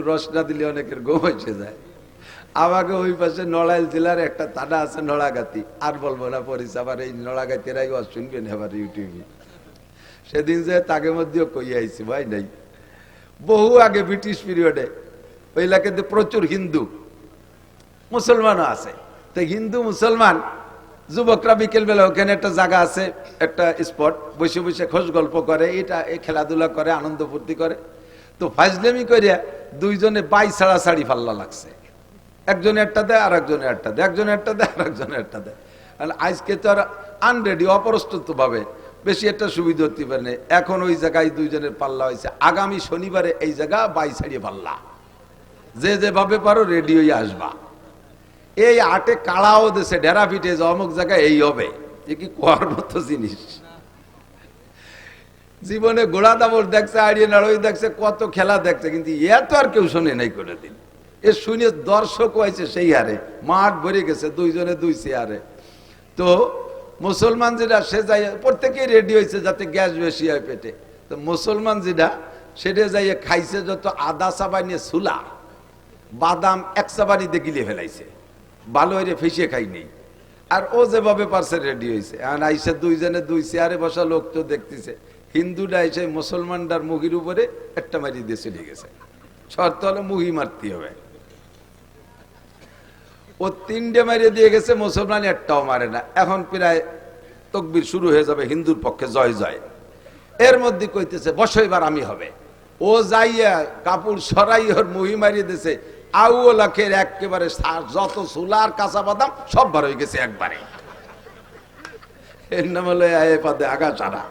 রস না দিলে অনেকের ঘুম এসে যায়। আমাকে ওই পাশে নড়াইল জেলার একটা থানা আছে নড়াগাতি, আর বলবো না পরিচয়, আবার এই নড়াগাতিরাই শুনবেন আবার ইউটিউবে। সেদিন যে তাকে মধ্যেও কই আইছি ভাই নাই, বহু আগে ব্রিটিশ পিরিয়ডে ওই এলাকাতে প্রচুর হিন্দু মুসলমানও আছে। তো হিন্দু মুসলমান যুবকরা বিকেল বেলা ওখানে একটা জায়গা আছে, একটা স্পট, বসে বসে খোঁজ গল্প করে, এটা এই খেলাধুলা করে, আনন্দ ফুর্তি করে। তো ফাজলামি করিয়া দুইজনে বাই ছাড়া ছাড়ি ফাল্লা লাগছে, একজনে একটা দেয় আর একজনে একটা দেয়, একজনে একটা দেয় আর একজনে একটা দেয়। আর আজকে তো আর আনরেডি, অপ্রস্তুত ভাবে বেশি একটা সুবিধা হতে পারে না। এখন ওই জায়গায় দুইজনের পাল্লা হয়েছে, আগামী শনিবারে এই জায়গা বাই ছাড়িয়ে পাল্লা, যে যেভাবে পারো রেডি হয়ে আসবা। এই আটে কাড়াও দেশে ডেরা পিঠে যে অমুক জায়গায় এই হবে, এ কি কোয়ার মতো জিনিস। জীবনে ঘোড়া দামড় দেখছে, আড়িয়ে নাড়ই দেখছে, কত খেলা দেখছে, কিন্তু এত আর কেউ শোনে নাই কোনোদিন। এ শুনে দর্শক হয়েছে সেই হারে, মাঠ ভরে গেছে, দুইজনে দুই চেয়ারে। তো মুসলমান যেটা সে যাই প্রত্যেকেই রেডি হয়েছে যাতে গ্যাস বেশি হয় পেটে। তো মুসলমান যেটা সেটা যাইয়ে খাইছে যত আদা চাবানিয়ে সুলা বাদাম এক চাবানিতে গিলে ফেলাইছে, ভালো হয়ে ফেসিয়ে খাই নেই। আর ও যেভাবে পারছে রেডি হয়েছে, আর আইসে দুইজনে দুই চেয়ারে বসা লোক তো দেখতেছে, হিন্দুটা এসে মুসলমানটার মুহির উপরে একটা মারি দিয়ে চলে গেছে। শর্ত হলো মুহি মারতে হবে। ও তিনটে মারিয়ে দিয়ে গেছে, মুসলমান একটাও মারে না। এখন প্রায় তকবির শুরু হয়ে যাবে, হিন্দুর পক্ষে জয় জয়। এর মধ্যে কইতেছে বসো এবার আমি হবে। ও যাইয়া কাপড় সরাই ওর মুহি মারিয়ে দিয়েছে, আউ লাখের একেবারে যত সুলার কাঁচা বাদাম সব বার হয়ে গেছে একবারে। এর নাম হলো আয়ে পাদে আগা চারা।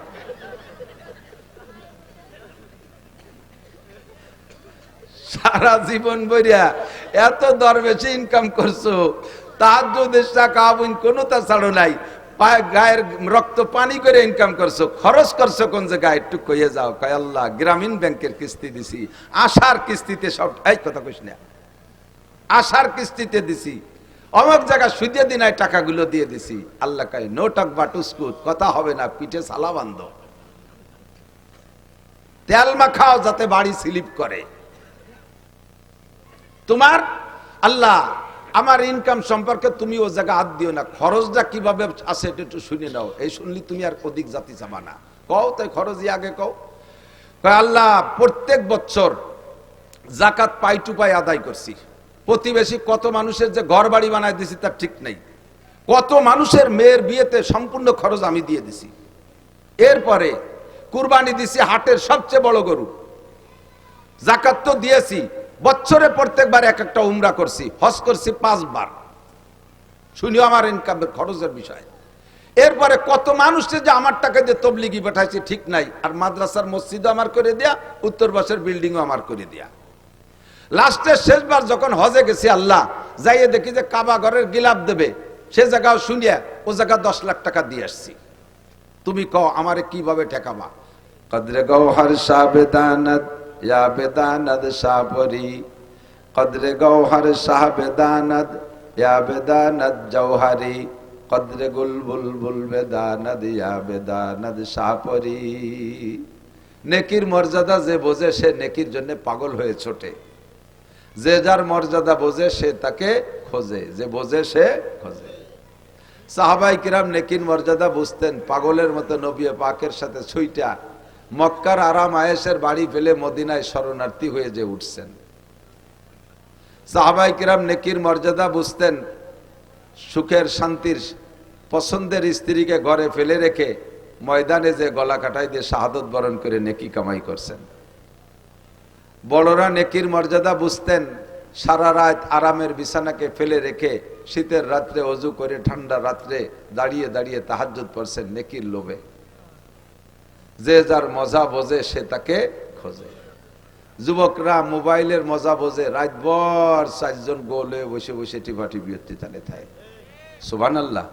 সারা জীবন বইয়া এত দরবেশি ইনকাম করছো, তাহাজ্জুদের টাকা কোনো তা ছাড়ো নাই, গায়ের রক্ত পানি করে ইনকাম করছো, খরচ করছো কোন জায়গায় একটু কইয়ে যাও। কয় আল্লাহ গ্রামীণ ব্যাংকের কিস্তি দিছি, আশার কিস্তিতে সব, এই কথা কইস না, আশার কিস্তিতে দিছি, অমুক জায়গা সুদে দিনায় টাকাগুলো দিয়ে দিছি। আল্লাহ কয় নো টক বাটুস্কুট, কথা হবে না, পিঠে সালা বান্ধ, তেল মাখাও যাতে বাড়ি স্লিপ করে। তোমার আল্লাহ আমার ইনকাম সম্পর্কে তুমি ও জায়গা হাত দিও না, খরচটা কিভাবে আছে এটা একটু শুনে নাও। এই শুনলি তুমি আর অধিক জাতি চাবা না, কও তাই খরচই আগে কও। আল্লাহ প্রত্যেক বছর জাকাত পাই টু পাই আদায় করছি, প্রতিবেশী কত মানুষের যে ঘর বাড়ি বানায় দিছি তার ঠিক নেই, কত মানুষের মেয়ের বিয়েতে সম্পূর্ণ খরচ আমি দিয়ে দিছি। এরপরে কুরবানি দিছি হাটের সবচেয়ে বড় গরু, জাকাত তো দিয়েছি, বছরে প্রত্যেকবার এক একটা উমরা করছি, হজ করছি 5 বার। শুনিও আমার ইনকামের খরচের বিষয়। এরপরে কত মানুষকে যে আমার টাকা দিয়ে তবলিগি পাঠাইছি ঠিক নাই, আর মাদ্রাসার মসজিদও আমার করে দেয়া, উত্তর পাশের বিল্ডিংও আমার করে দেয়া। লাস্টে শেষবার যখন হজে গেছি, আল্লাহ যাইয়ে দেখি যে কাবা ঘরের গিলাপ দেবে, সে জায়গাও শুনিয়া ও জায়গা 10 লাখ টাকা দিয়ে আসছি। তুমি কও আমারে কিভাবে ঠেকাবা। কদরে গৌহর সাবেদানাত ইয়া বেদানাদ সাপরি, কদরে গৌহর সাবেদানাদ ইয়া বেদানাদ জৌহারি, কদরে গুলবুল বুল বেদানাদ ইয়া বেদানাদ সাপরি। নেকির মর্যাদা যে বোঝে সে নেকির জন্য পাগল হয়ে ছোটে, যে যার মর্যাদা বোঝে সে তাকে খোঁজে, যে বোঝে সে খোঁজে। সাহাবাই কিরাম নেকির মর্যাদা বুঝতেন, পাগলের মতো নবী পাকের সাথে ছুইটা মক্কার আরাম আয়েশের বাড়ি ফেলে মদিনায় শরণার্থী হয়ে যে উঠছেন। সাহাবাই কিরাম নেকির মর্যাদা বুঝতেন, সুখের শান্তির পছন্দের স্ত্রীকে ঘরে ফেলে রেখে ময়দানে যে গলা কাটাই দিয়ে শাহাদত বরণ করে নেকি কামাই করছেন। বড়রা নেকির মর্যাদা বুঝতেন, সারা রাত আরামের বিছানাকে ফেলে রেখে শীতের রাত্রে অজু করে ঠান্ডা রাত্রে দাঁড়িয়ে দাঁড়িয়ে তাহাজ্জুদ পড়ছেন নেকির লোভে। যে যার মজা বোঝে সে তাকে খোঁজে। যুবকরা মোবাইলের মজা বোঝে, রাতভর 4 জন গোলে বসে বসে টিপাটিপি হতে তালে থাকে। সুবহানাল্লাহ।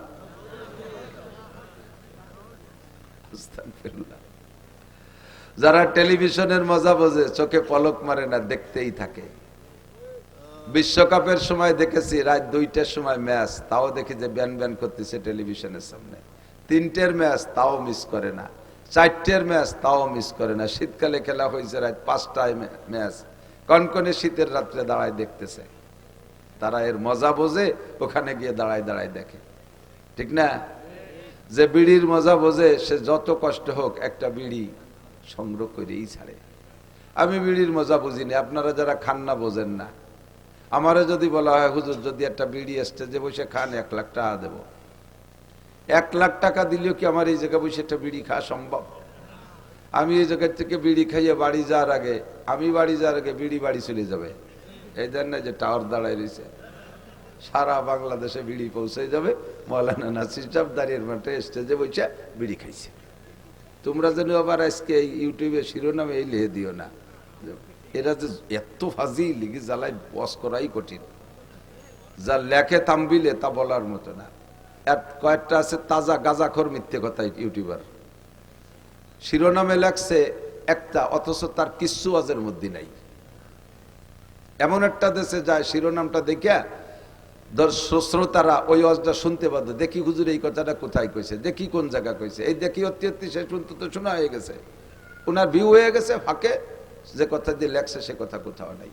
যারা টেলিভিশনের মজা বোঝে চোখে পলক মারে না, দেখতেই থাকে। বিশ্বকাপের সময় দেখেছি রাত 2টার সময় ম্যাচ, তাও দেখি যে ব্যান ব্যান করতেছে টেলিভিশনের সামনে। 3টের ম্যাচ তাও মিস করে না, 4টের ম্যাচ তাও মিস করে না। শীতকালে খেলা হয়েছে রাত 5টায় ম্যাচ, কনকনে শীতের রাত্রে দাঁড়ায় দেখতেছে, তারা এর মজা বোঝে, ওখানে গিয়ে দাঁড়ায় দাঁড়ায় দেখে, ঠিক না? যে বিড়ির মজা বোঝে সে যত কষ্ট হোক একটা বিড়ি সংগ্রহ করেই ছাড়ে। আমি বিড়ির মজা বুঝিনি, আপনারা যারা খান না বোঝেন না। আমারে যদি বলা হয় হুজুর যদি একটা বিড়ি স্টেজে বসে খান 1 লাখ টাকা দেবো, 1 লাখ টাকা দিলেও কি আমার এই জায়গায় বসে একটা বিড়ি খাওয়া সম্ভব? আমি এই জায়গা থেকে বিড়ি খাইয়ে বাড়ি যাওয়ার আগে, আমি বাড়ি যাওয়ার আগে বিড়ি বাড়ি চলে যাবে। এই জন্য যে টাওয়ার দাঁড়ায় রয়েছে, সারা বাংলাদেশে বিড়ি পৌঁছে যাবে। মৌলানা নাসির সাহেব দাঁড়িয়ে মাঠে স্টেজে বসে বিড়ি খাইছে। তোমরা যেন আবার আজকে ইউটিউবে শিরোনামে এই লিখে দিও না, এরা যে এত ফাজি লিখে জ্বালায় বস করাই কঠিন। যা লেখে তাম্বিলে তা বলার মতো না। কয়েকটা আছে তাজা গাজাখোর মিথ্যে কথা ইউটিউবার, শিরোনামে লেখছে একটা, অথচ তার কিচ্ছু ওয়াজের মধ্যে নাই। এমন একটা দেশে যায় শিরোনামটা দেখিয়া শ্রোতারা ওই ওয়াজটা শুনতে বাধ্য। দেখি হুজুর এই কথাটা কোথায় কইছে, দেখি কোন জায়গা কইছে, এই দেখি অতি সে শুনতে তো শোনা হয়ে গেছে, ওনার ভিউ হয়ে গেছে ফাঁকে। যে কথা দিয়ে লেখছে সে কথা কোথাও নাই।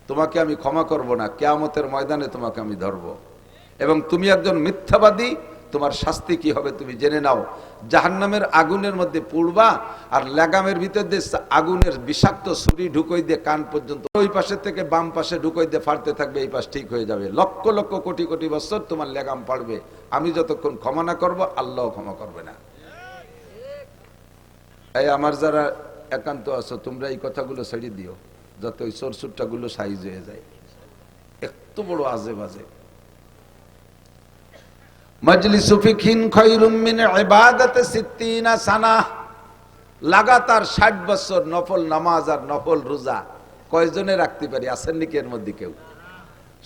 তোমাকে আমি ক্ষমা করব না, কিয়ামতের ময়দানে তোমাকে আমি ধরব, এবং তুমি একজন মিথ্যাবাদী। তোমার শাস্তি কি হবে তুমি জেনে নাও। জাহান্নামের আগুনের মধ্যে পুড়বা, আর লাগামের ভিতর দিয়ে আগুনের বিষাক্ত ছুরি ঢুকই দিয়ে কান পর্যন্ত, ওই পাশে থেকে বাম পাশে ঢুকই দিয়ে ফাড়তে থাকবে, এই পাশ ঠিক হয়ে যাবে। লক্ষ লক্ষ কোটি কোটি বছর তোমার লাগাম পাড়বে। আমি যতক্ষণ ক্ষমা না করবো, আল্লাহ ক্ষমা করবে না। এই আমার যারা একান্ত আছো, তোমরা এই কথাগুলো ছেড়ে দিও, যাতে ওই চোরসুট্টা গুলো সাইজ হয়ে যায়। এত বড় আজে বাজে। মজলিসু ফিকহিন খায়রুম মিন ইবাদাতি 60 সানা। লাগাতার 60 বছর নফল নামাজ আর নফল রোজা কয়জনে রাখতে পারি? আছেন নাকি এর মধ্যে কেউ?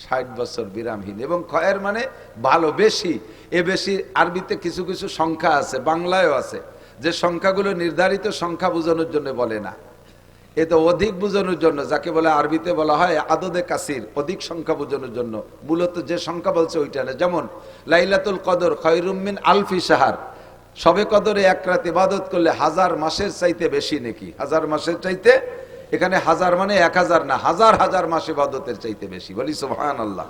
60 বছর বিরামহীন। এবং খয়ের মানে ভালো, বেশি। এ বেশি আরবিতে কিছু কিছু সংখ্যা আছে, বাংলায়ও আছে, যে সংখ্যাগুলো নির্ধারিত সংখ্যা বোঝানোর জন্য বলে না, এ তো অধিক বোঝানোর জন্য, যাকে বলে আরবিতে বলা হয় আদদে কাসির, অধিক সংখ্যা বোঝানোর জন্য। মূলত যে সংখ্যা বলছে ওইটা না। যেমন লাইলাতুল কদর খায়রুম মিন আলফি শাহর, সবে কদরে 1 রাত ইবাদত করলে 1000 মাসের চাইতে বেশি নাকি? 1000 মাসের চাইতে, এখানে 1000 মানে 1000 না, হাজার হাজার মাস ইবাদতের চাইতে বেশি। বলি সুবহানাল্লাহ।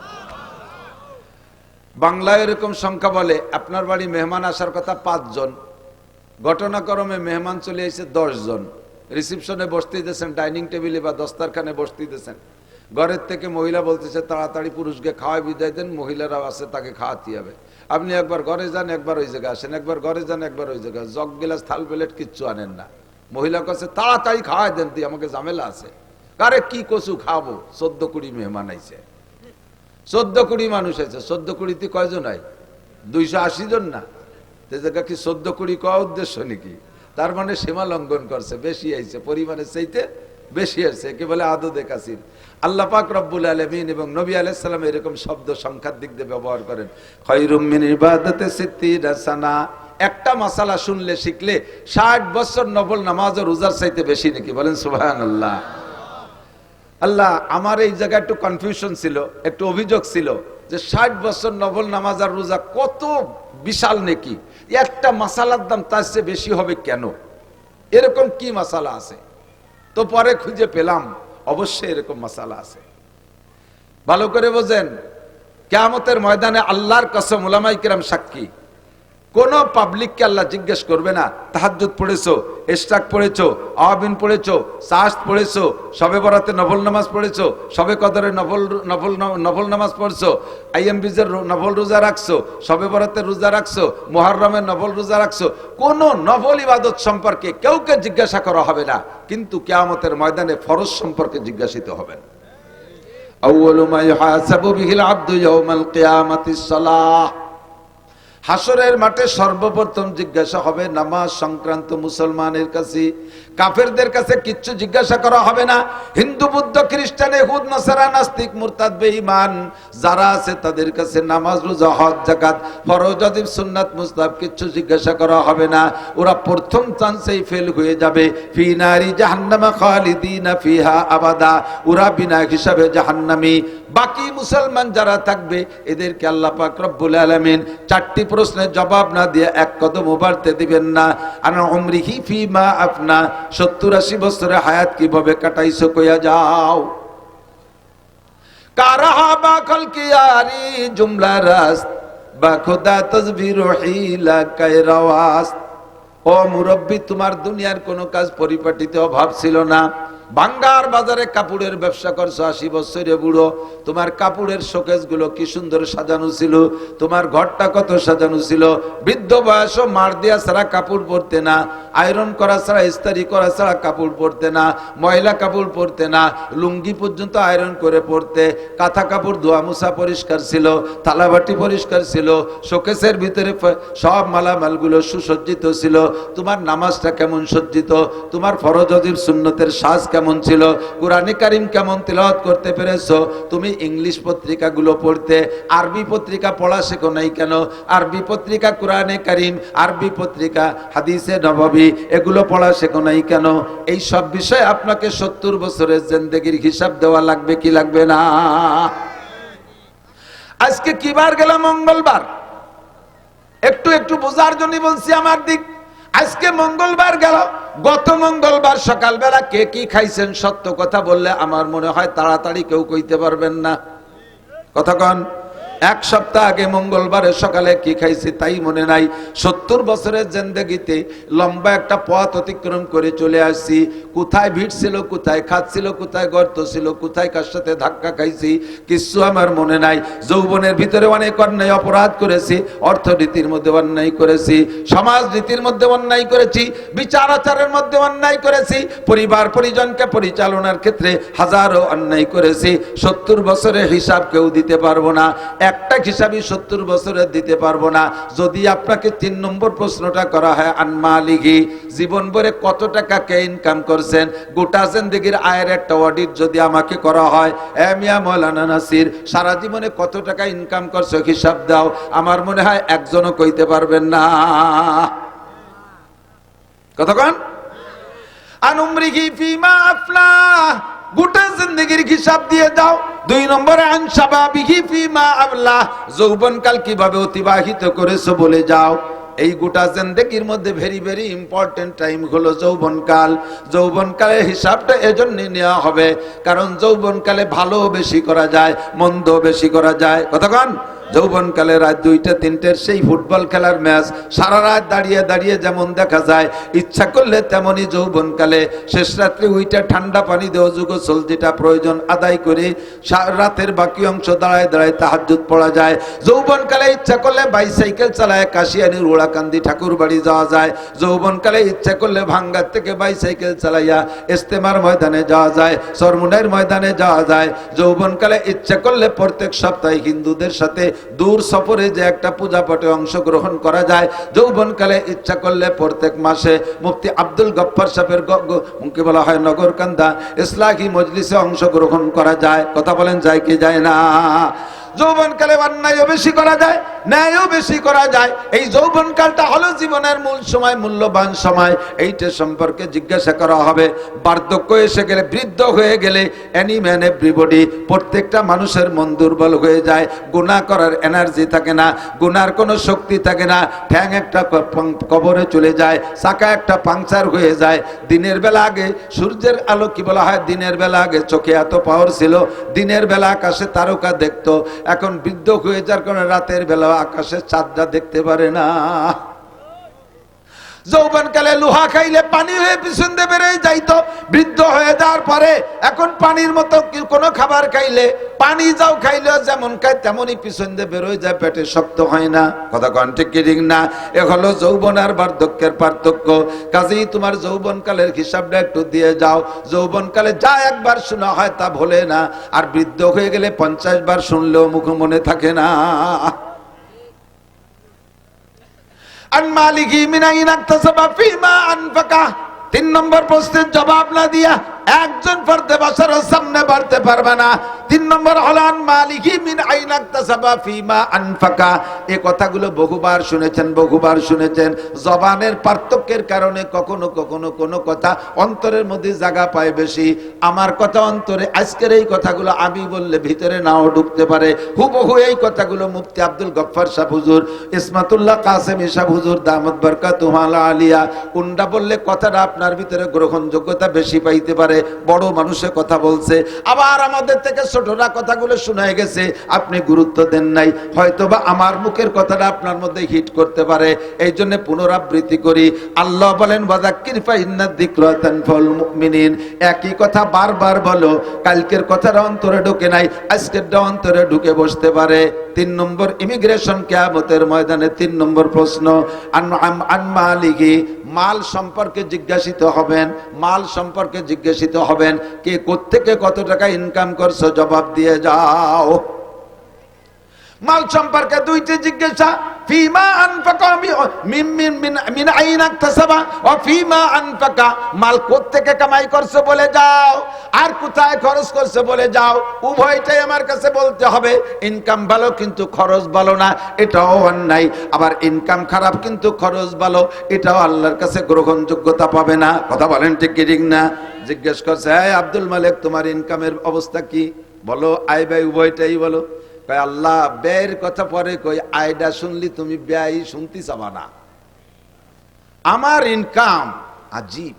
বাংলায় এরকম সংখ্যা বলে। আপনার বাড়ি মেহমান আসার কথা 5 জন, ঘটনাক্রমে মেহমান চলে এসেছে 10 জন। রিসিপশনে বসতে দিয়েছেন, ডাইনিং টেবিলে বা দস্তারখানে বসতে দিয়েছেন। ঘরের থেকে মহিলা বলতেছে তাড়াতাড়ি পুরুষকে খাওয়াই বিদায় দেন, মহিলারাও আছে তাকে খাওয়াতে হবে। আপনি একবার ঘরে যান, একবার ওই জায়গায় আসেন, একবার ঘরে যান, একবার ওই জায়গায়। জগ গিলাস থাল প্লেট কিচ্ছু আনেন না। মহিলা কাছে তাড়াতাড়ি খাওয়াই দেন, তুই আমাকে ঝামেলা আছে। কারে কি কচু খাবো? 14-20 মেহমান আইছে, 14-20 মানুষ আছে। 14-20 কয়জন হয়? 280 জন না? সে জায়গা কি 14-20 কওয়া উদ্দেশ্য নাকি? তার মানে সীমা লঙ্ঘন করছে, বেশি আইছে, পরিমাণের চাইতে বেশি আছে। একে বলে আদদে কাসির। আল্লাহ পাক রব্বুল আলামিন এবং নবী আলাইহিস সালাম এরকম শব্দ সংখ্যার দিক দিয়ে ব্যবহার করেন। খায়রুম মিন ইবাদাতি 60 সানা। একটা মাসালা শুনলে শিখলে 60 বছর নফল নামাজ ও রোজার চাইতে বেশি নাকি? বলেন সুবহানাল্লাহ। আল্লাহ, আমার এই জায়গায় একটু কনফিউশন ছিল, একটু অভিযোগ ছিল যে 60 বছর নফল নামাজ আর রোজা কত বিশাল নাকি? একটা মাসালার দাম তার চেয়ে বেশি হবে কেন? এরকম কি মাসালা আছে? তো পরে খুঁজে পেলাম অবশ্যই এরকম মাসালা আছে। ভালো করে বোঝেন, কিয়ামতের ময়দানে আল্লাহর কসম, উলামায়ে কিরাম সাক্ষী, কোন পাবলিককে আল্লাহ জিজ্ঞেস করবে না তাহাজ্জুদ পড়েছো, ইশরাক পড়েছো, আওয়াবিন পড়েছো, সাহস পড়েছো, শবে বরাতে নফল নামাজ পড়েছো, শবে কদরে নফল নামাজ পড়ছো, আইয়াম বিজের নফল রোজা রাখছো, শবে বরাতে রোজা রাখছো, মুহররমের নফল রোজা রাখছো। কোন নফল ইবাদত সম্পর্কে কেউকে জিজ্ঞাসা করা হবে না, কিন্তু কিয়ামতের ময়দানে ফরজ সম্পর্কে জিজ্ঞাসিত হবেন। আউয়ালু মা ইউহাসাবু বিহিল আবদু ইয়াউমাল কিয়ামাতিস সালাহ। হাসরের মাঠে সর্বপ্রথম জিজ্ঞাসা হবে নামাজ সংক্রান্ত মুসলমানের কাছে। কাফেরদের কাছে কিচ্ছু জিজ্ঞাসা করা হবে না। হিন্দু, বুদ্ধ, খ্রিস্টান, ইহুদ, নাসারা, নাস্তিক, মুরতাদ, বেঈমান যারা আছে তাদের কাছে নামাজ, রোজা, হজ, যাকাত, ফরজ, ওয়াজিব, সুন্নাত, মুস্তাহাব কিচ্ছু জিজ্ঞাসা করা হবে না। ওরা প্রথম চান্সেই ফেল হয়ে যাবে। ফি নারি জাহান্নামা খালিদিনা ফিহা আবাদা, ওরা বিনা হিসাবে জাহান্নামী। বাকি মুসলমান যারা থাকবে এদেরকে আল্লাহ পাক রব্বুল আলামিন 4টি প্রশ্নের জবাব না দিয়ে এক কদম বাড়তে দিবেন না। আনা উমরিহি ফিমা আফনা, 70-80 বছরের হায়াত কিভাবে কাটাইছো কইয়া যাও। কারাহা বা কলকিয়ারি জুমলা রাস্ত বা খোদা তসবির হিলা কায়রাওয়াস। ও মুরব্বী, তোমার দুনিয়ার কোনো কাজ পরিপাটিতে অভাব ছিল না। বাঙ্গার বাজারে কাপড়ের ব্যবসা করছো, 80 বছরে বুড়ো। তোমার কাপড়ের শোকেস গুলো কি সুন্দর সাজানো ছিল, তোমার ঘরটা কত সাজানো ছিল। বৃদ্ধ বয়সও মার দিয়া ছাড়া কাপড় পরতে না, আয়রন করা ছাড়া, ইস্তারি করা ছাড়া কাপড় পরতে না, ময়লা কাপড় পরতে না, লুঙ্গি পর্যন্ত আয়রন করে পরতে। কাঁথা কাপড় ধোয়া মুছা পরিষ্কার ছিল, থালাবাটি পরিষ্কার ছিল, শোকেসের ভিতরে সব মালামালগুলো সুসজ্জিত ছিল। তোমার নামাজটা কেমন সজ্জিত, তোমার ফরজ ওয়াজিব সুন্নতের সাজ কেমন ছিল, কোরআনে কারীম কেমন তিলাওয়াত করতে পেরেছো। তুমি ইংলিশ পত্রিকাগুলো পড়তে, আরবি পত্রিকা পড়া শেখো নাই কেন? আরবি পত্রিকা কোরআনে কারীম, আরবি পত্রিকা হাদিসে নববী, এগুলো পড়া শেখো নাই কেন? এই সব বিষয়ে আপনাকে 70 বছরের জিন্দেগির হিসাব দেওয়া লাগবে কি লাগবে না? আজকে কি বার গেল? মঙ্গলবার। একটু একটু বোঝার জন্য বলছি আমার দিক। আজকে মঙ্গলবার গেল। গত মঙ্গলবার সকালবেলা কে কি খাইছেন সত্য কথা বললে আমার মনে হয় তাড়াতাড়ি কেউ কইতে পারবেন না। কতক্ষণ? এক সপ্তাহ আগে মঙ্গলবারের সকালে কি খাইছি তাই মনে নাই। 70 বছরের জিন্দেগিতে লম্বা একটা পথ অতিক্রম করে চলে আসছি। কোথায় ভিড় ছিল, কোথায় খাচ্ছিল, কোথায় গর্ত ছিল, কোথায় কার সাথে ধাক্কা খাইছি কিছু আমার মনে নাই। যৌবনের ভিতরে অনেক অন্যায় অপরাধ করেছি, অর্থনীতির মধ্যে অন্যায় করেছি, সমাজ নীতির মধ্যে অন্যায় করেছি, বিচার আচারের মধ্যে অন্যায় করেছি, পরিবার পরিজনকে পরিচালনার ক্ষেত্রে হাজারো অন্যায় করেছি। 70 বছরের হিসাব কেউ দিতে পারবো না, একটা হিসাবই 70 বছরের দিতে পারবো না। যদি আপনাকে 3 নম্বর প্রশ্নটা করা হয়, আনমালিগি, জীবন ভরে কত টাকা কে ইনকাম করছেন, গোটা জিন্দেগির আয়ের একটা অডিট যদি আমাকে করা হয়, এ মিয়া মৌলানা নাসির সারা জীবনে কত টাকা ইনকাম করছো হিসাব দাও, আমার মনে হয় একজনও কইতে পারবেন না। কতক্ষণ? আনুমরিগি ফিমা আফলা, গোটা জিন্দেগির হিসাব দিয়ে দাও। 2 নম্বরে আনশাবাবিহি ফিমা আবলা, যৌবনকাল কিভাবে অতিবাহিত করেছো বলে যাও। এই গোটা জিন্দেগির মধ্যে ভেরি ভেরি ইম্পর্টেন্ট টাইম হলো যৌবনকাল। যৌবনকালের হিসাবটা এজন্য নেওয়া হবে কারণ যৌবনকালে ভালো বেশি করা যায়, মন্দ বেশি করা যায়। কতক্ষণ? যৌবনকালে রাত 2টা-3টের সেই ফুটবল খেলার ম্যাচ সারা রাত দাঁড়িয়ে দাঁড়িয়ে যেমন দেখা যায়, ইচ্ছা করলে তেমনি যৌবনকালে শেষ রাত্রে উইটা ঠান্ডা পানি দিয়ে অজু গোসল যেটা প্রয়োজন আদায় করে রাতের বাকি অংশ দাঁড়ায় দাঁড়ায় তাহাজ্জুদ পড়া যায়। যৌবনকালে ইচ্ছা করলে বাইসাইকেল চালায় কাশিয়ানির ওড়াকান্দি ঠাকুর বাড়ি যাওয়া যায়। যৌবনকালে ইচ্ছা করলে ভাঙ্গার থেকে বাইসাইকেল চালাইয়া ইস্তেমার ময়দানে যাওয়া যায়, সরমুনাইর ময়দানে যাওয়া যায়। যৌবনকালে ইচ্ছা করলে প্রত্যেক সপ্তাহে হিন্দুদের সাথে দূর সফরে যে একটা পূজা পাঠে অংশগ্রহণ করা যায়। যৌবনকালে ইচ্ছা করলে প্রত্যেক মাসে মুফতি আব্দুল গফফার সাহেবের কি বলা হয় নগরকান্দা ইসলাহি মজলিসে অংশগ্রহণ করা যায়। কথা বলেন, যায় কি যায় না? যৌবনকালে অন্যায়ও বেশি করা যায়, ন্যায়ও বেশি করা যায়। এই যৌবনকালটা হলো জীবনের মূল সময়, মূল্যবান সময়। এইটা সম্পর্কে জিজ্ঞাসা করা হবে। বার্ধক্য এসে গেলে, বৃদ্ধ হয়ে গেলে, এনি ম্যান এভরিবডি, প্রত্যেকটা মানুষের মন দুর্বল হয়ে যায়, গুনাহ করার এনার্জি থাকে না, গুনার কোনো শক্তি থাকে না, ঠ্যাং একটা কবরে চলে যায়, চাকা একটা পাংচার হয়ে যায়। দিনের বেলা আগে সূর্যের আলো কি বলা হয়, দিনের বেলা আগে চোখে এত পাওয়ার ছিল, দিনের বেলা আকাশে তারকা দেখতো। এখন বৃদ্ধ হয়ে যাওয়ার কারণে রাতের বেলা আকাশে চাঁদটা দেখতে পারে না। যৌবনকালে লোহা খাইলে পানি হয়ে পিছন দিয়ে বেরিয়ে যাইতো, বৃদ্ধ হয়ে যাওয়ার পরে এখন পানির মতো কোনো খাবার খাইলে, পানি যাও খাইলেও যেমন খায় তেমনই পিছন দিয়ে বেরোয় যায়, পেটে শক্ত হয় না। কথা কন ঠিক কি ঠিক না? এ হলো যৌবন আর বার্ধক্যের পার্থক্য। কাজেই তোমার যৌবনকালের হিসাবটা একটু দিয়ে যাও। যৌবনকালে যা একবার শোনা হয় তা ভোলে না, আর বৃদ্ধ হয়ে গেলে 50 বার শুনলেও মুখ মনে থাকে না। আন মালিকি মিন আইন ইকতাসাবা ফিমা আনফাকা, তিন নম্বর প্রশ্নের জবাব না দিয়া একজন ফর্দে বাসারও সামনে বাড়তে পারবে না। তিন নম্বর হলান মালিকি মিন আইনাকতাসাবা ফিমা আনফাকা। এই কথাগুলো বহুবার শুনেছেন। জবানের পার্থক্যের কারণে কখনো কখনো কোনো কথা অন্তরের মধ্যে জায়গা পায় বেশি। আমার কথা অন্তরে, আজকের এই কথাগুলো আমি বললে ভিতরে নাও ঢুকতে পারে। হুবহু এই কথাগুলো মুফতি আব্দুল গফফার সাহেব হুজুর, ইসমাতুল্লাহ কাসেমী সাহেব হুজুর দামাত বরকাতুহু আলিয়া, কোনটা বললে কথাটা আপনার ভিতরে গ্রহণযোগ্যতা বেশি পাইতে পারে। বড় মানুষের কথা বলছে, আবার আমাদের থেকে ছোটরা কথাগুলো শোনায় গেছে, আপনি গুরুত্ব দেন নাই, হয়তোবা আমার মুখের কথাটা আপনার মধ্যে হিট করতে পারে। এই জন্য পুনরাবৃত্তি করি। আল্লাহ বলেন ওয়াযাক্কির ফাইন্না যিকরা তানফাউল মুমিনিন। একই কথা বারবার বলো, কালকের কথাটা অন্তরে ঢোকে নাই, আজকেরটা অন্তরে ঢুকে বসতে পারে। তিন নম্বর ইমিগ্রেশন, কিয়ামতের ময়দানে তিন নম্বর প্রশ্ন, আন মালিকি, মাল সম্পর্কে জিজ্ঞাসিত হবেন। কে কোত্থেকে কত টাকা ইনকাম করছো জবাব দিয়ে যাও। মাল সম্পর্কে দুইটি জিজ্ঞাসা, ফিমা আনফাকা মিন আইনা ইকতাসাবা ওয়া ফিমা আনফাকা, মাল কোত্থেকে কামাই করছো বলে যাও, আর কোথায় খরচ করছো বলে যাও। উভয়টাই আমার কাছে বলতে হবে। ইনকাম ভালো কিন্তু খরচ ভালো না, এটাও অন্যায়। আবার ইনকাম খারাপ কিন্তু খরচ ভালো, এটাও আল্লাহর কাছে গ্রহণযোগ্যতা পাবে না। কথা বলেন ঠিক কি ঠিক না? জিজ্ঞেস করছে, হ্যাঁ আব্দুল মালিক, তোমার ইনকামের অবস্থা কি বলো, আয় ব্যয় উভয়টাই বলো। কয় আল্লাহ, ব্যয়ের কথা পরে কই, আয়ডা শুনলি তুমি ব্যয় শুনতে চাবা না। আমার ইনকাম আজীব।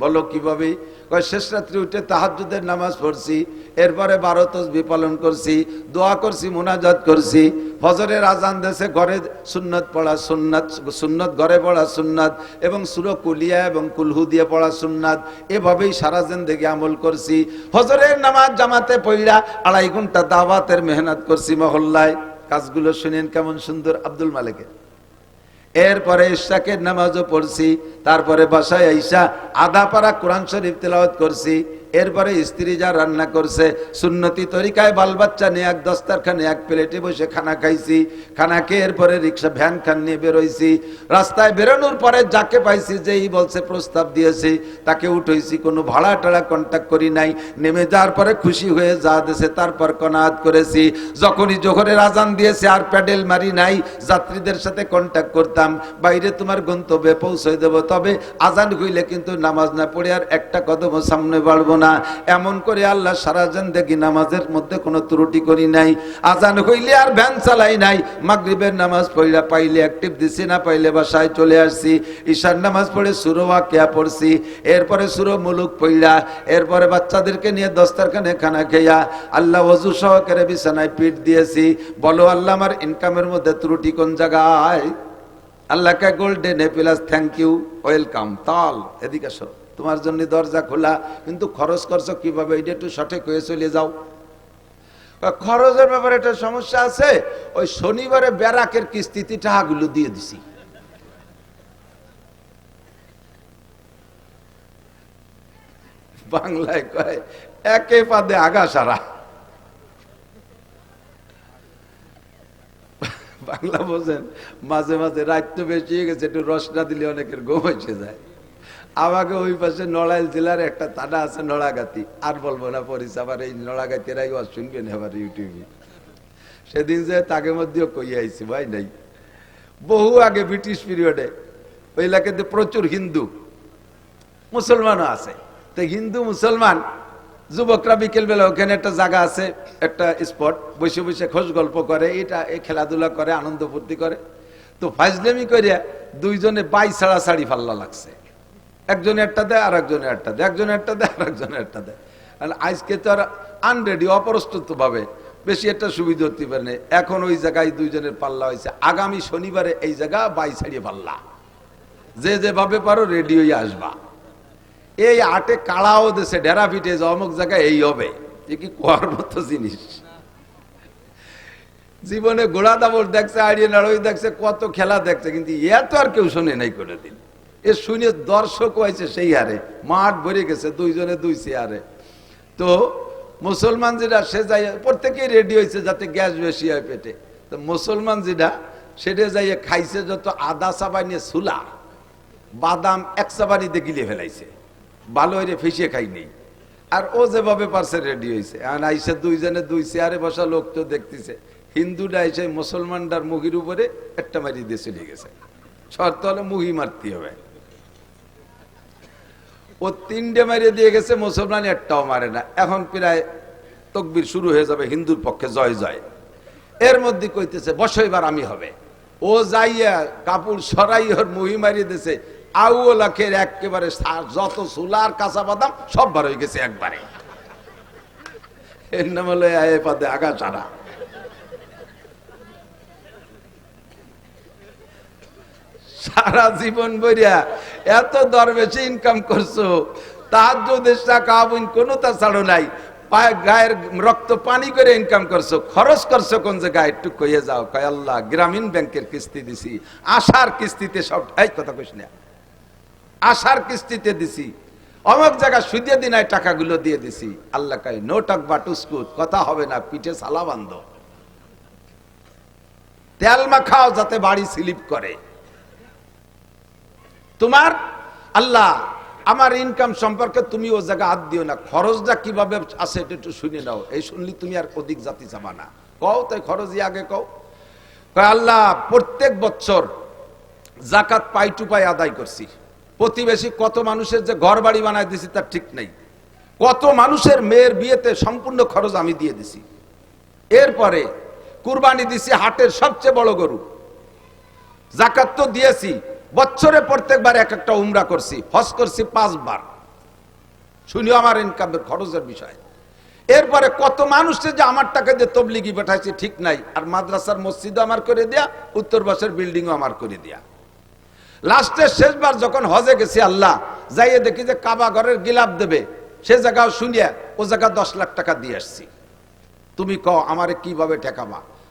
বলো কিভাবে? কয় শেষ রাত্রি উঠে তাহাজ্জুদের নামাজ পড়ছি, এরপরে 12 তাসবিহ পালন করছি, দোয়া করছি, মুনাজাত করছি, ফজরের আজান দেশে ঘরে সুন্নত পড়া সুন্নত ঘরে পড়া সুন্নাত, এবং সূরা কুলিয়া এবং কুলহু দিয়ে পড়া সুন্নাত। এভাবেই সারা জিন্দেগি আমল করছি। ফজরের নামাজ জামাতে পড়া 2.5 ঘন্টা দাওয়াতের মেহনত করছি মহল্লায়। কাজগুলো শুনেন কেমন সুন্দর আব্দুল মালিকের। এরপরে ইশাকের নামাজও পড়ছি, তারপরে বাসায় আইসা আধা পারা কোরআন শরীফ তেলাওয়াত করছি। এরপরে স্ত্রী যা রান্না করছে সুন্নতি তরিকায়, বাল বাচ্চা নিয়ে এক দস্তারখানে এক প্লেটে বসে খানা খাইছি। খানা খেয়ে এরপরে রিক্সা ভ্যান খান নিয়ে বেরোইছি। রাস্তায় বেরোনোর পরে যাকে পাইছি, যেই বলছে প্রস্তাব দিয়েছি তাকে উঠেছি, কোনো ভাড়া টাড়া কন্ট্যাক্ট করি নাই। নেমে যাওয়ার পরে খুশি হয়ে যা দেশে তারপর কনাত করেছি। যখনই জোহরের আজান দিয়েছে আর প্যাডেল মারি নাই, যাত্রীদের সাথে কন্ট্যাক্ট করতাম, বাইরে তোমার গন্তব্যে পৌঁছে দেব, তবে আজান হইলে কিন্তু নামাজ না পড়ে আর একটা কদম সামনে বাড়বো না। এমন করে আল্লাহ সারা জিন্দেগি নামাজের মধ্যে কোনো ত্রুটি করি নাই। আজান হইলে আর ভ্যান চালাই নাই। মাগরিবের নামাজ পড়া পাইলে অ্যাক্টিভ দিছি, না পাইলে বাসায় চলে আসছি। ঈশার নামাজ পড়ে সূরা ওয়াকিয়া পড়ছি, এরপরে সূরা মুলুক পড়া, এরপরে বাচ্চাদেরকে নিয়ে দস্তারখানে খানা খেয়া আল্লাহ ওযু সহকারে বিছানায় পিঠ দিয়েছি। বলো আল্লাহ, আমার ইনকামের মধ্যে ত্রুটি কোন জায়গায়? আল্লাহকে golden A plus thank you, welcome, তাল এদিকে আসো, তোমার জন্য দরজা খোলা, কিন্তু খরচ করছো কিভাবে এটা একটু সঠিক হয়ে চলে যাও। খরচের ব্যাপারে একটা সমস্যা আছে। ওই শনিবারে ব্যারাকের কিস্তিতে টাকাগুলো দিয়ে দিছি। বাংলায় কয় একে পাদে আগা সারা। বাংলা বোঝেন? মাঝে মাঝে রাত তো বেশি হয়ে গেছে, একটু রস না দিলে অনেকের ঘুম এসে যায়। আমাকে ওই পাশে নড়াইল জেলার একটা থানা আছে নড়াগাতি, আর বলবো না পরিচয়, আবার এই নড়াগাতিরাই শুনবেন আবার ইউটিউবে। সেদিন যে তাকে মধ্যেও কই আইছি ভাই নাই, বহু আগে ব্রিটিশ পিরিয়ডে ওই এলাকাতে প্রচুর হিন্দু মুসলমানও আছে। তো হিন্দু মুসলমান যুবকরা বিকেল বেলা ওখানে একটা জায়গা আছে, একটা স্পট, বসে বসে খোঁজ গল্প করে, এটা এই খেলাধুলা করে, আনন্দ ফুর্তি করে। তো ফাজলামি করে দুইজনে বাই ছাড়া শাড়ি ফাল্লা লাগছে। একজনে একটা দেয় আর একজনে একটা দেয়, একজনে একটা দেয় আর একজনে একটা দেয়। আর আজকে তো আর আনরেডি, অপ্রস্তুত ভাবে বেশি একটা সুবিধা হতে পারে না। এখন ওই জায়গায় দুইজনের পাল্লা হয়েছে। আগামী শনিবারে এই জায়গা বাই ছাড়িয়ে পাল্লা, যে যেভাবে পারো রেডি হয়ে আসবা। এই আটে কাড়াও দেশে ডেরা পিটে অমুক জায়গায় এই হবে, এ কি কোয়ার মতো জিনিস। জীবনে ঘোড়া দাবড় দেখছে, আড়িয়ে নাড়ই দেখছে, কত খেলা দেখছে, কিন্তু এত আর কেউ শোনে নাই কোনোদিন। এ শুনে দর্শক হয়েছে সেই হারে, মাঠ ভরে গেছে, দুইজনে দুই চেয়ারে। তো মুসলমান যেটা সে যাই প্রত্যেকেই রেডি হয়েছে যাতে গ্যাস বেশি হয় পেটে। তো মুসলমান যেটা সেটা যাইয়ে খাইছে যত আদা চাবাই নিয়ে সুলা, বাদাম এক চাবানিতে গিলে ফেলাইছে, ভালো হইরে ফেসিয়ে খাই নেই। আর ও যেভাবে পারছে রেডি হয়েছে, আর আইসে দুইজনে দুই চেয়ারে বসা লোক তো দেখতেছে, হিন্দুটা এসে মুসলমানটার মুখির উপরে একটা মারি দিয়ে চলে গেছে। শর্ত হলে মুহি মারতে হবে। ও তিনটে মারিয়ে দিয়ে গেছে, মুসলমান একটাও মারে না। এখন প্রায় তকবির শুরু হয়ে যাবে, হিন্দুর পক্ষে জয় জয়। এর মধ্যে কইতেছে বসো এবার আমি হবে। ও যাইয়া কাপড় সরাই ওর মুহি মারিয়ে দিয়েছে। আউ লাখের একেবারে যত সুলার কাঁচা বাদাম সব বার হয়ে গেছে একবারে। এর নাম হলো আয়ে পাদে আগা ছাড়া। সারা জীবন বইরা এত দরবেশে ইনকাম করছো, তাহাজ্জুদের টাকা কোনো তা ছাড়ো নাই, গায়ের রক্ত পানি করে ইনকাম করছো, খরচ করছো কোন জায়গায় একটু কইয়ে যাও। কয় আল্লাহ গ্রামীণ ব্যাংকের কিস্তি দিছি, আশার কিস্তিতে সব। এই কথা কইস না, আশার কিস্তিতে দিছি, অমুক জায়গা সুদে দিনায় টাকাগুলো দিয়ে দিছি। আল্লাহ কয় নো টক বাটুস্কুট, কথা হবে না, পিঠে সালা বান্ধ, তেল মাখাও যাতে বাড়ি স্লিপ করে। তোমার আল্লাহ আমার ইনকাম সম্পর্কে তুমি ও জায়গা হাত দিও না, খরচটা কিভাবে আছে এটা একটু শুনে নাও। এই শুনলি তুমি আর অধিক জাতি যাবা না। কও তাই খরচই আগে কও। আল্লাহ প্রত্যেক বছর জাকাত পাই টু পাই আদায় করছি, প্রতিবেশী কত মানুষের যে ঘর বাড়ি বানায় দিছি তার ঠিক নেই, কত মানুষের মেয়ের বিয়েতে সম্পূর্ণ খরচ আমি দিয়ে দিছি। এরপরে কুরবানি দিছি হাটের সবচেয়ে বড় গরু, জাকাত তো দিয়েছি, বছরে প্রত্যেকবার এক একটা উমরা করছি, হজ করছি 5 বার। শুনিও আমার ইনকামের খরচের বিষয়। এরপরে কত মানুষের যে আমার টাকা দিয়ে তবলিগি পাঠাইছি ঠিক নাই, আর মাদ্রাসার মসজিদও আমার করে দেয়া, উত্তর বাসের বিল্ডিংও আমার করে দেয়া। লাস্টে শেষবার যখন হজে গেছি, আল্লাহ যাইয়ে দেখি যে কাবা ঘরের গিলাপ দেবে, সে জায়গাও শুনিয়া ও জায়গা 10 লাখ টাকা দিয়ে আসছি। তুমি কও আমারে কিভাবে ঠেকাবা?